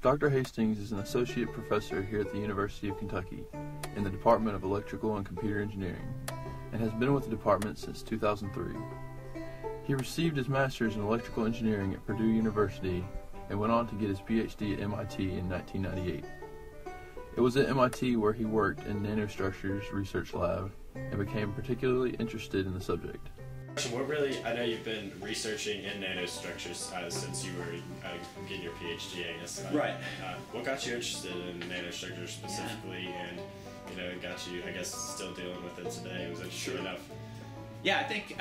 Dr. Hastings is an associate professor here at the University of Kentucky in the Department of Electrical and Computer Engineering and has been with the department since 2003. He received his master's in electrical engineering at Purdue University and went on to get his PhD at MIT in 1998. It was at MIT where he worked in nanostructures research lab and became particularly interested in the subject. I know you've been researching in nanostructures since you were getting your PhD, I guess. Right. What got you interested in nanostructures specifically, and got you, I guess, still dealing with it today? Was it interesting enough? Yeah, I think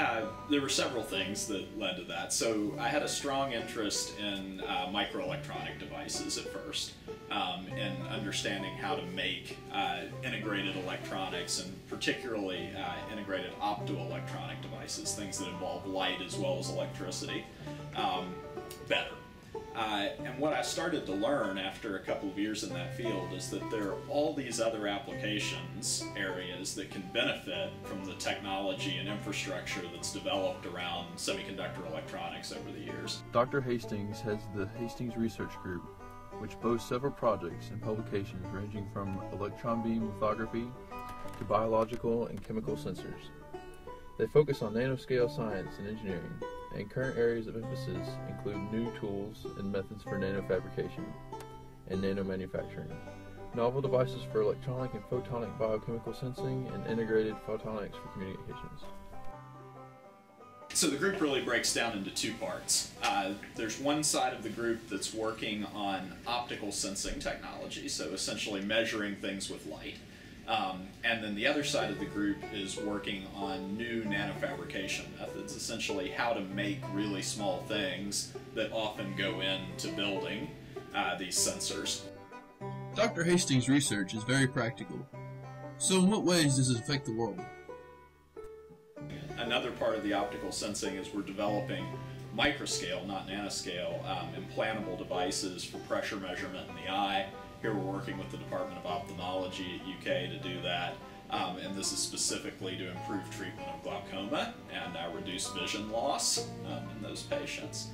there were several things that led to that. So I had a strong interest in microelectronic devices at first, and understanding how to make integrated electronics, and particularly integrated optoelectronic devices, things that involve light as well as electricity, better. And what I started to learn after a couple of years in that field is that there are all these other applications areas that can benefit from the technology and infrastructure that's developed around semiconductor electronics over the years. Dr. Hastings heads the Hastings Research Group, which boasts several projects and publications ranging from electron beam lithography to biological and chemical sensors. They focus on nanoscale science and engineering, and current areas of emphasis include new tools and methods for nanofabrication and nanomanufacturing, novel devices for electronic and photonic biochemical sensing, and integrated photonics for communications. So the group really breaks down into two parts. There's one side of the group that's working on optical sensing technology, so essentially measuring things with light. And then the other side of the group is working on new nanofabrication methods, essentially how to make really small things that often go into building these sensors. Dr. Hastings' research is very practical. So in what ways does it affect the world? Another part of the optical sensing is we're developing microscale, not nanoscale, implantable devices for pressure measurement in the eye. Here we're working with the Department of Ophthalmology at UK to do that, and this is specifically to improve treatment of glaucoma and reduce vision loss in those patients.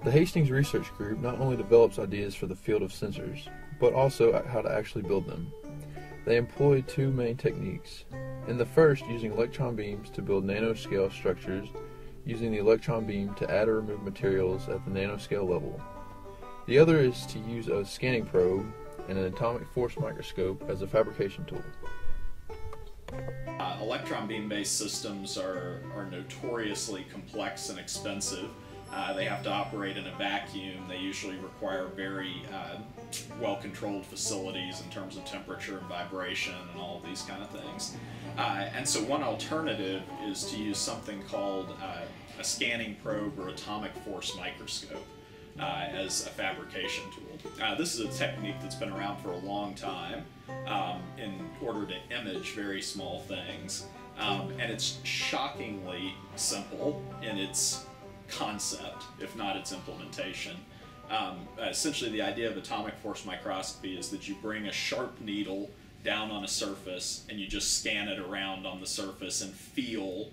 The Hastings Research Group not only develops ideas for the field of sensors, but also how to actually build them. They employ two main techniques. In the first, using electron beams to build nanoscale structures, using the electron beam to add or remove materials at the nanoscale level. The other is to use a scanning probe and an atomic force microscope as a fabrication tool. Electron beam-based systems are notoriously complex and expensive. They have to operate in a vacuum. They usually require very well-controlled facilities in terms of temperature and vibration and all of these kind of things. And so one alternative is to use something called a scanning probe or atomic force microscope as a fabrication tool. This is a technique that's been around for a long time in order to image very small things. And it's shockingly simple in its concept, if not its implementation. Essentially, the idea of atomic force microscopy is that you bring a sharp needle down on a surface and you just scan it around on the surface and feel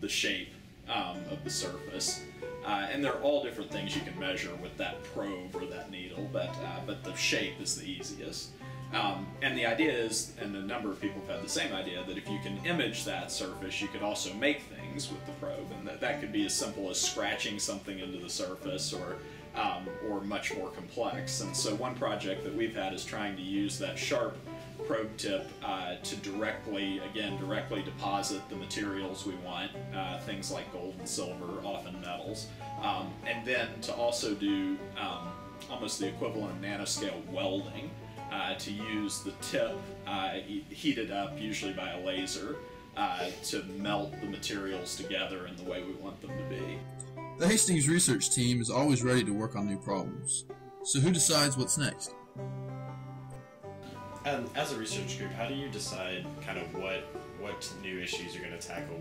the shape of the surface. And there are all different things you can measure with that probe or that needle, but the shape is the easiest. And the idea is, and a number of people have had the same idea, that if you can image that surface, you could also make things with the probe, and that could be as simple as scratching something into the surface, or much more complex. And so one project that we've had is trying to use that sharp probe tip to directly deposit the materials we want, things like gold and silver, often metals, and then to also do almost the equivalent of nanoscale welding, to use the tip heated up, usually by a laser, to melt the materials together in the way we want them to be. The Hastings research team is always ready to work on new problems. So who decides what's next? And as a research group, how do you decide kind of what new issues you're going to tackle?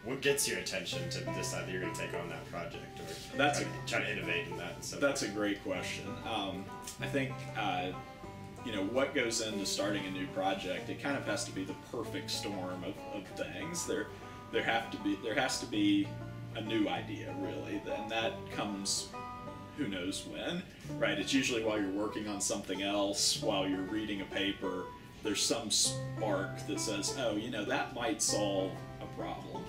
What gets your attention to decide that you're going to take on that project, or try to innovate in that? So That's a great question. I think what goes into starting a new project, it kind of has to be the perfect storm of things. There has to be a new idea, really, and that comes who knows when. right? It's usually while you're working on something else, while you're reading a paper, there's some spark that says, oh, that might solve a problem.